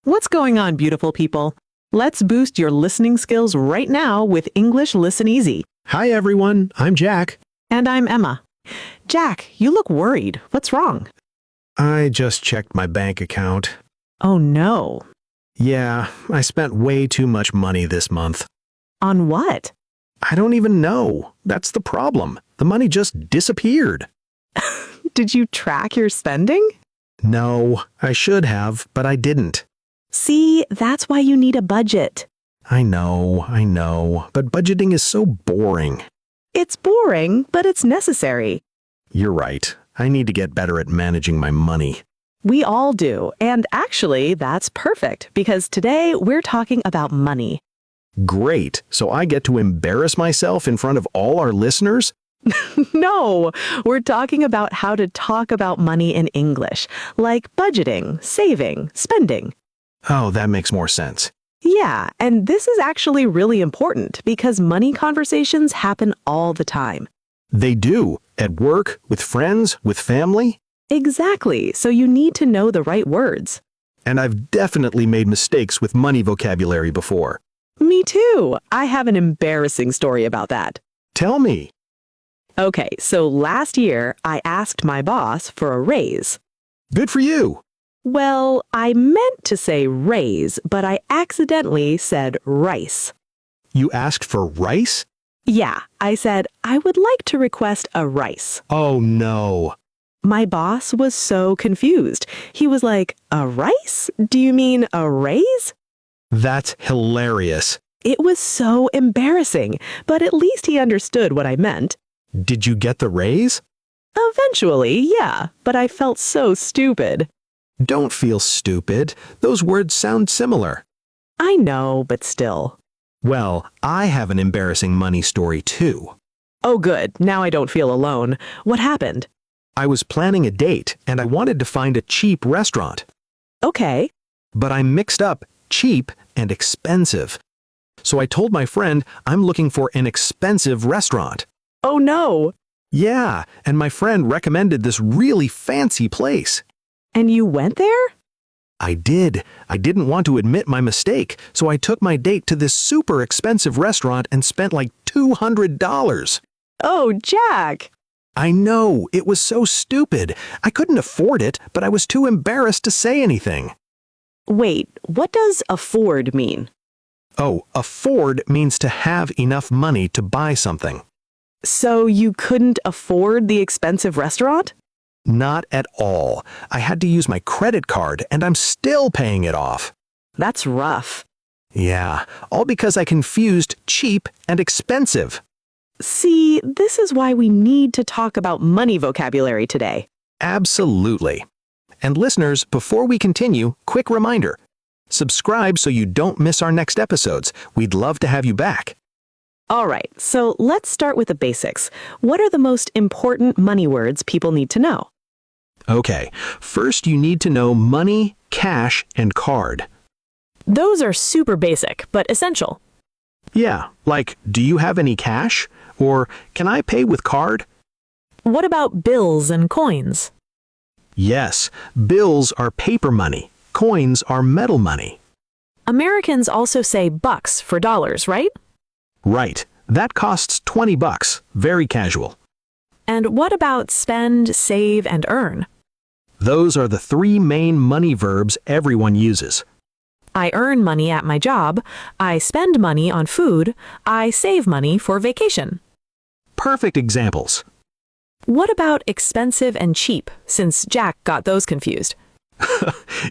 What's going on, beautiful people? Let's boost your listening skills right now with English Listen Easy. Hi, everyone. I'm Jack. And I'm Emma. Jack, you look worried. What's wrong? I just checked my bank account. Oh, no. Yeah, I spent way too much money this month. On what? I don't even know. That's the problem. The money just disappeared. Did you track your spending? No, I should have, but I didn't. See, that's why you need a budget. I know, but budgeting is so boring. It's boring, but it's necessary. You're right. I need to get better at managing my money. We all do. And actually, that's perfect because today we're talking about money. Great. So I get to embarrass myself in front of all our listeners? No, we're talking about how to talk about money in English, like budgeting, saving, spending. Oh, that makes more sense. Yeah, and this is actually really important because money conversations happen all the time. They do. At work, with friends, with family. Exactly, so you need to know the right words. And I've definitely made mistakes with money vocabulary before. Me too. I have an embarrassing story about that. Tell me. Okay, so last year I asked my boss for a raise. Good for you. Well, I meant to say raise, but I accidentally said rice. You asked for rice? Yeah, I said, I would like to request a rice. Oh, no. My boss was so confused. He was like, a rice? Do you mean a raise? That's hilarious. It was so embarrassing, but at least he understood what I meant. Did you get the raise? Eventually, yeah, but I felt so stupid. Don't feel stupid. Those words sound similar. I know, but still. Well, I have an embarrassing money story too. Oh, good. Now I don't feel alone. What happened? I was planning a date and I wanted to find a cheap restaurant. Okay. But I mixed up cheap and expensive. So I told my friend I'm looking for an expensive restaurant. Oh, no. Yeah, and my friend recommended this really fancy place. And you went there? I did. I didn't want to admit my mistake, so I took my date to this super expensive restaurant and spent like $200. Oh, Jack. I know, it was so stupid. I couldn't afford it, but I was too embarrassed to say anything. Wait, what does afford mean? Oh, afford means to have enough money to buy something. So you couldn't afford the expensive restaurant? Not at all. I had to use my credit card, and I'm still paying it off. That's rough. Yeah, all because I confused cheap and expensive. See, this is why we need to talk about money vocabulary today. Absolutely. And listeners, before we continue, quick reminder. Subscribe so you don't miss our next episodes. We'd love to have you back. All right, so let's start with the basics. What are the most important money words people need to know? Okay, first you need to know money, cash, and card. Those are super basic, but essential. Yeah, like, do you have any cash? Or, can I pay with card? What about bills and coins? Yes, bills are paper money. Coins are metal money. Americans also say bucks for dollars, right? Right, that costs $20. Very casual. And what about spend, save, and earn? Those are the three main money verbs everyone uses. I earn money at my job, I spend money on food, I save money for vacation. Perfect examples. What about expensive and cheap, since Jack got those confused?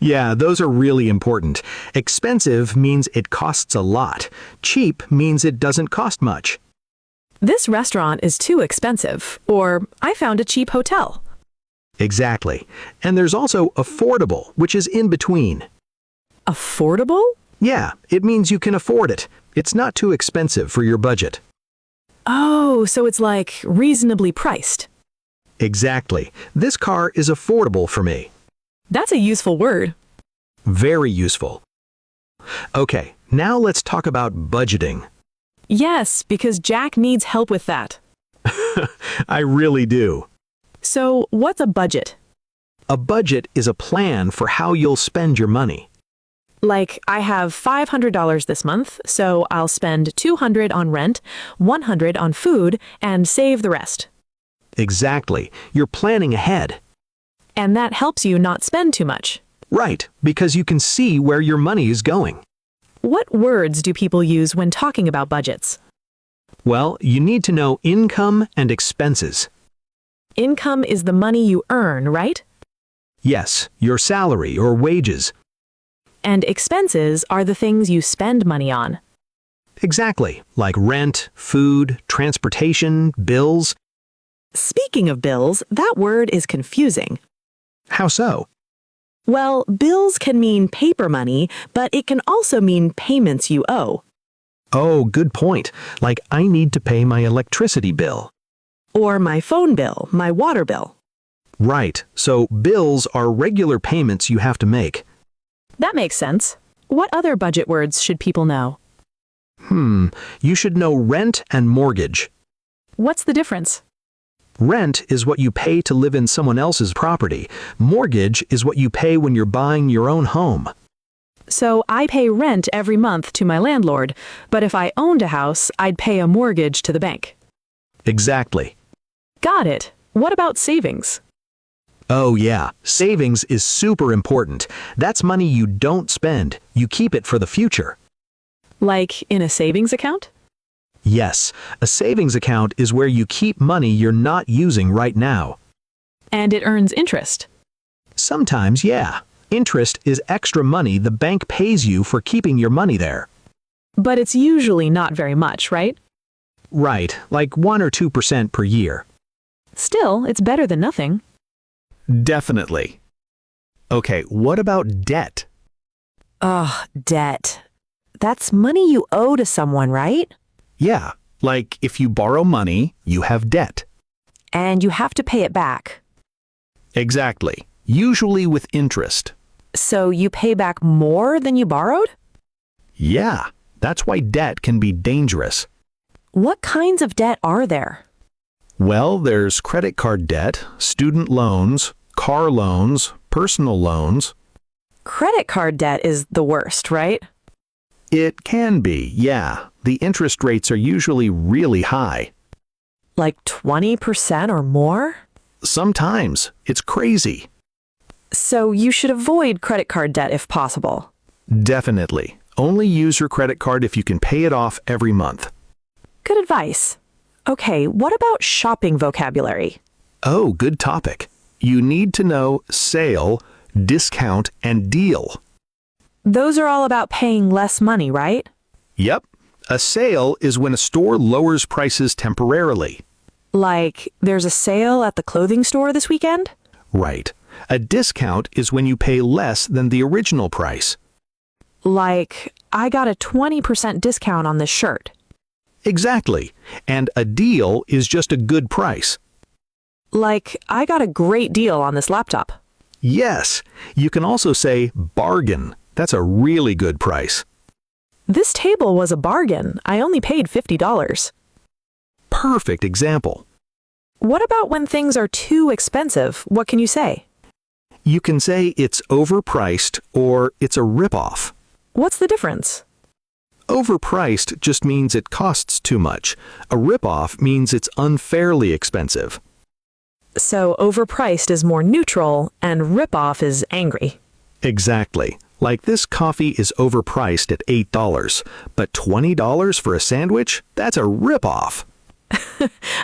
Yeah, those are really important. Expensive means it costs a lot. Cheap means it doesn't cost much. This restaurant is too expensive, or I found a cheap hotel. Exactly. And there's also affordable, which is in between. Affordable? Yeah, it means you can afford it. It's not too expensive for your budget. Oh, so it's like reasonably priced. Exactly. This car is affordable for me. That's a useful word. Very useful. Okay, now let's talk about budgeting. Yes, because Jack needs help with that. I really do. So, what's a budget? A budget is a plan for how you'll spend your money. Like, I have $500 this month, so I'll spend $200 on rent, $100 on food, and save the rest. Exactly. You're planning ahead. And that helps you not spend too much. Right, because you can see where your money is going. What words do people use when talking about budgets? Well, you need to know income and expenses. Income is the money you earn, right? Yes, your salary or wages. And expenses are the things you spend money on. Exactly, like rent, food, transportation, bills. Speaking of bills, that word is confusing. How so? Well, bills can mean paper money, but it can also mean payments you owe. Oh, good point. Like, I need to pay my electricity bill. Or my phone bill, my water bill. Right, so bills are regular payments you have to make. That makes sense. What other budget words should people know? You should know rent and mortgage. What's the difference? Rent is what you pay to live in someone else's property. Mortgage is what you pay when you're buying your own home. So I pay rent every month to my landlord, but if I owned a house, I'd pay a mortgage to the bank. Exactly. Got it. What about savings? Oh yeah, savings is super important. That's money you don't spend. You keep it for the future. Like in a savings account? Yes, a savings account is where you keep money you're not using right now. And it earns interest. Sometimes, yeah. Interest is extra money the bank pays you for keeping your money there. But it's usually not very much, right? Right, like 1 or 2% per year. Still, it's better than nothing. Definitely. Okay, what about debt? Ugh, debt. That's money you owe to someone, right? Yeah, like if you borrow money, you have debt. And you have to pay it back. Exactly, usually with interest. So you pay back more than you borrowed? Yeah, that's why debt can be dangerous. What kinds of debt are there? Well, there's credit card debt, student loans, car loans, personal loans. Credit card debt is the worst, right? It can be, yeah. The interest rates are usually really high. Like 20% or more? Sometimes. It's crazy. So you should avoid credit card debt if possible. Definitely. Only use your credit card if you can pay it off every month. Good advice. Okay, what about shopping vocabulary? Oh, good topic. You need to know sale, discount, and deal. Those are all about paying less money, right? Yep. A sale is when a store lowers prices temporarily. Like, there's a sale at the clothing store this weekend? Right. A discount is when you pay less than the original price. Like, I got a 20% discount on this shirt. Exactly. And a deal is just a good price. Like, I got a great deal on this laptop. Yes. You can also say bargain. That's a really good price. This table was a bargain. I only paid $50. Perfect example. What about when things are too expensive? What can you say? You can say it's overpriced or it's a ripoff. What's the difference? Overpriced just means it costs too much. A ripoff means it's unfairly expensive. So overpriced is more neutral and ripoff is angry. Exactly. Like this coffee is overpriced at $8, but $20 for a sandwich? That's a ripoff.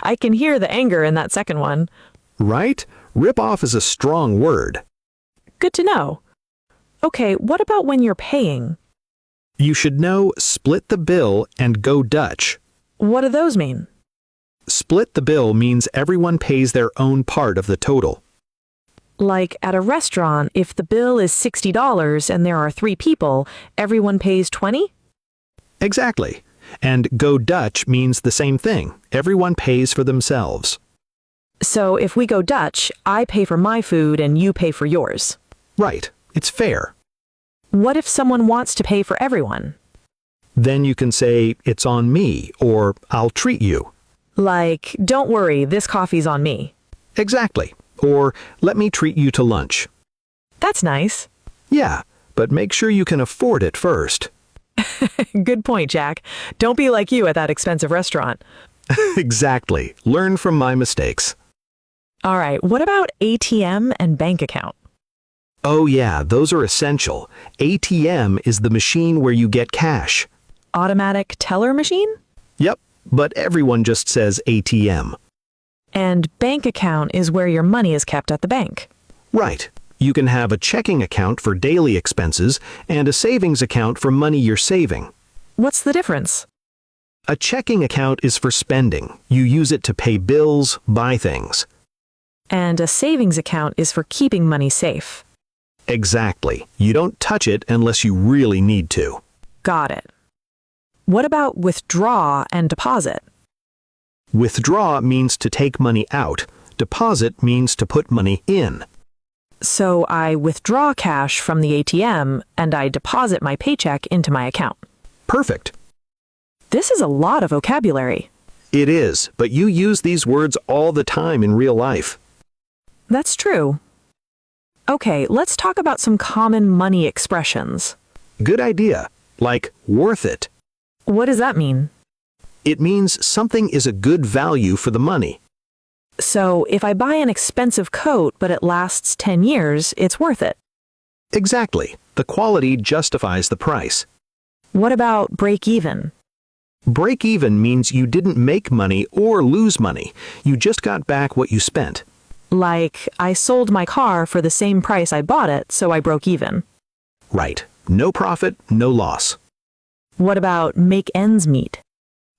I can hear the anger in that second one. Right? Ripoff is a strong word. Good to know. Okay, what about when you're paying? You should know split the bill and go Dutch. What do those mean? Split the bill means everyone pays their own part of the total. Like at a restaurant, if the bill is $60 and there are 3 people, everyone pays $20? Exactly. And go Dutch means the same thing. Everyone pays for themselves. So if we go Dutch, I pay for my food and you pay for yours. Right. It's fair. What if someone wants to pay for everyone? Then you can say, it's on me, or I'll treat you. Like, don't worry, this coffee's on me. Exactly. Or, let me treat you to lunch. That's nice. Yeah, but but make sure you can afford it first. Good point, Jack. Don't be like you at that expensive restaurant. Exactly. Learn from my mistakes. All right, what about ATM and bank account? Oh yeah, those are essential. ATM is the machine where you get cash. Automatic teller machine? Yep, but everyone just says ATM. And bank account is where your money is kept at the bank. Right. You can have a checking account for daily expenses and a savings account for money you're saving. What's the difference? A checking account is for spending. You use it to pay bills, buy things. And a savings account is for keeping money safe. Exactly. You don't touch it unless you really need to. Got it. What about withdraw and deposit? Withdraw means to take money out. Deposit means to put money in. So I withdraw cash from the ATM and I deposit my paycheck into my account. Perfect. This is a lot of vocabulary. It is, but you use these words all the time in real life. That's true. Okay, let's talk about some common money expressions. Good idea. Like worth it. What does that mean? It means something is a good value for the money. So if I buy an expensive coat but it lasts 10 years, it's worth it. Exactly. The quality justifies the price. What about break even? Break even means you didn't make money or lose money. You just got back what you spent. Like, I sold my car for the same price I bought it, so I broke even. Right. No profit, no loss. What about make ends meet?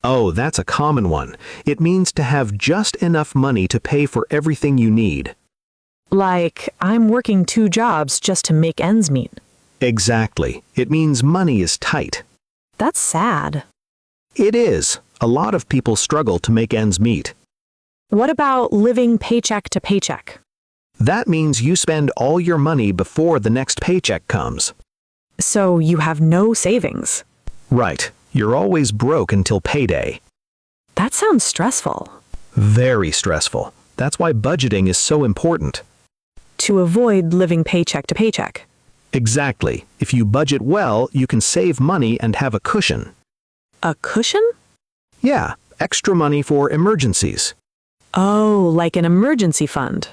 Oh, that's a common one. It means to have just enough money to pay for everything you need. Like, I'm working 2 jobs just to make ends meet. Exactly. It means money is tight. That's sad. It is. A lot of people struggle to make ends meet. What about living paycheck to paycheck? That means you spend all your money before the next paycheck comes. So you have no savings. Right. You're always broke until payday. That sounds stressful. Very stressful. That's why budgeting is so important. To avoid living paycheck to paycheck. Exactly. If you budget well, you can save money and have a cushion. A cushion? Yeah, extra money for emergencies. Oh, like an emergency fund.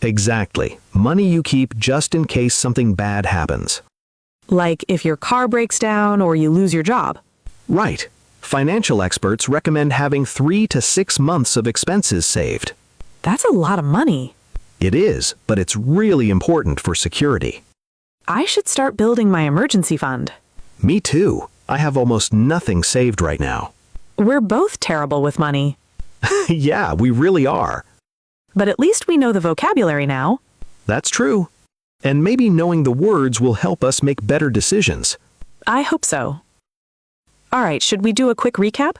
Exactly. Money you keep just in case something bad happens. Like if your car breaks down or you lose your job. Right. Financial experts recommend having 3 to 6 months of expenses saved. That's a lot of money. It is, but it's really important for security. I should start building my emergency fund. Me too. I have almost nothing saved right now. We're both terrible with money. Yeah, we really are. But at least we know the vocabulary now. That's true. And maybe knowing the words will help us make better decisions. I hope so. All right, should we do a quick recap?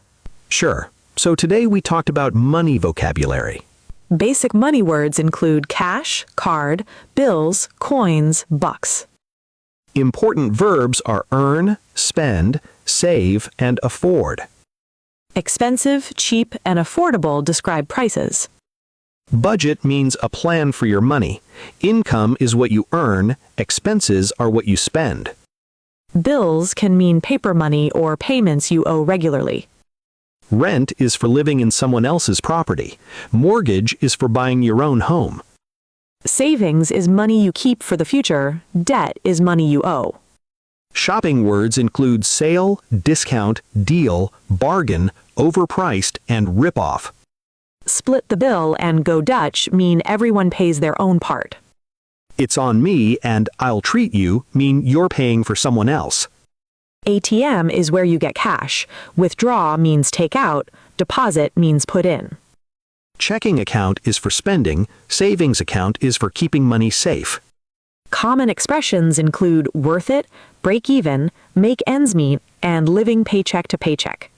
Sure. So today we talked about money vocabulary. Basic money words include cash, card, bills, coins, bucks. Important verbs are earn, spend, save, and afford. Expensive, cheap, and affordable describe prices. Budget means a plan for your money. Income is what you earn, expenses are what you spend. Bills can mean paper money or payments you owe regularly. Rent is for living in someone else's property. Mortgage is for buying your own home. Savings is money you keep for the future. Debt is money you owe. Shopping words include sale, discount, deal, bargain, overpriced, and rip-off. Split the bill and go Dutch mean everyone pays their own part. It's on me and I'll treat you mean you're paying for someone else. ATM is where you get cash. Withdraw means take out. Deposit means put in. Checking account is for spending. Savings account is for keeping money safe. Common expressions include worth it, break even, make ends meet, and living paycheck to paycheck.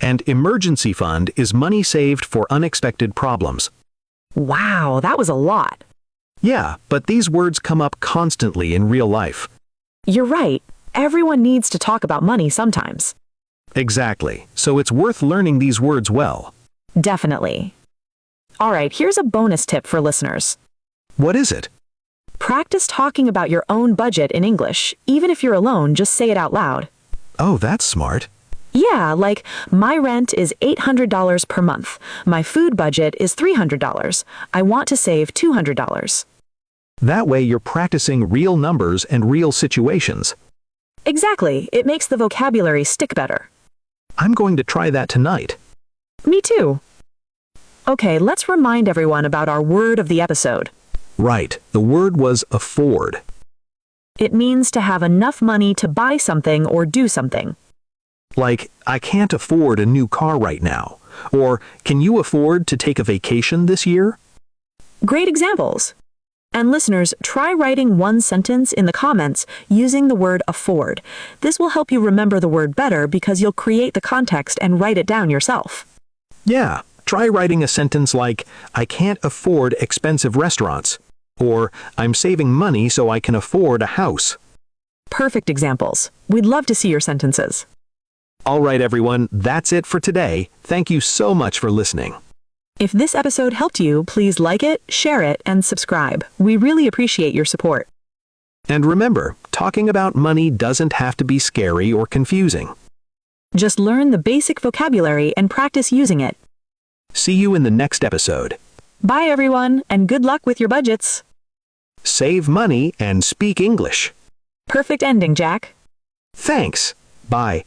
And emergency fund is money saved for unexpected problems. Wow, that was a lot. Yeah, but these words come up constantly in real life. You're right. Everyone needs to talk about money sometimes. Exactly. So it's worth learning these words well. Definitely. All right, here's a bonus tip for listeners. What is it? Practice talking about your own budget in English. Even if you're alone, just say it out loud. Oh, that's smart. Yeah, like, my rent is $800 per month. My food budget is $300. I want to save $200. That way you're practicing real numbers and real situations. Exactly. It makes the vocabulary stick better. I'm going to try that tonight. Me too. Okay, let's remind everyone about our word of the episode. Right, the word was afford. It means to have enough money to buy something or do something. Like, I can't afford a new car right now. Or, can you afford to take a vacation this year? Great examples. And listeners, try writing one sentence in the comments using the word afford. This will help you remember the word better because you'll create the context and write it down yourself. Yeah, try writing a sentence like, I can't afford expensive restaurants. Or, I'm saving money so I can afford a house. Perfect examples. We'd love to see your sentences. All right, everyone, that's it for today. Thank you so much for listening. If this episode helped you, please like it, share it, and subscribe. We really appreciate your support. And remember, talking about money doesn't have to be scary or confusing. Just learn the basic vocabulary and practice using it. See you in the next episode. Bye, everyone, and good luck with your budgets. Save money and speak English. Perfect ending, Jack. Thanks. Bye.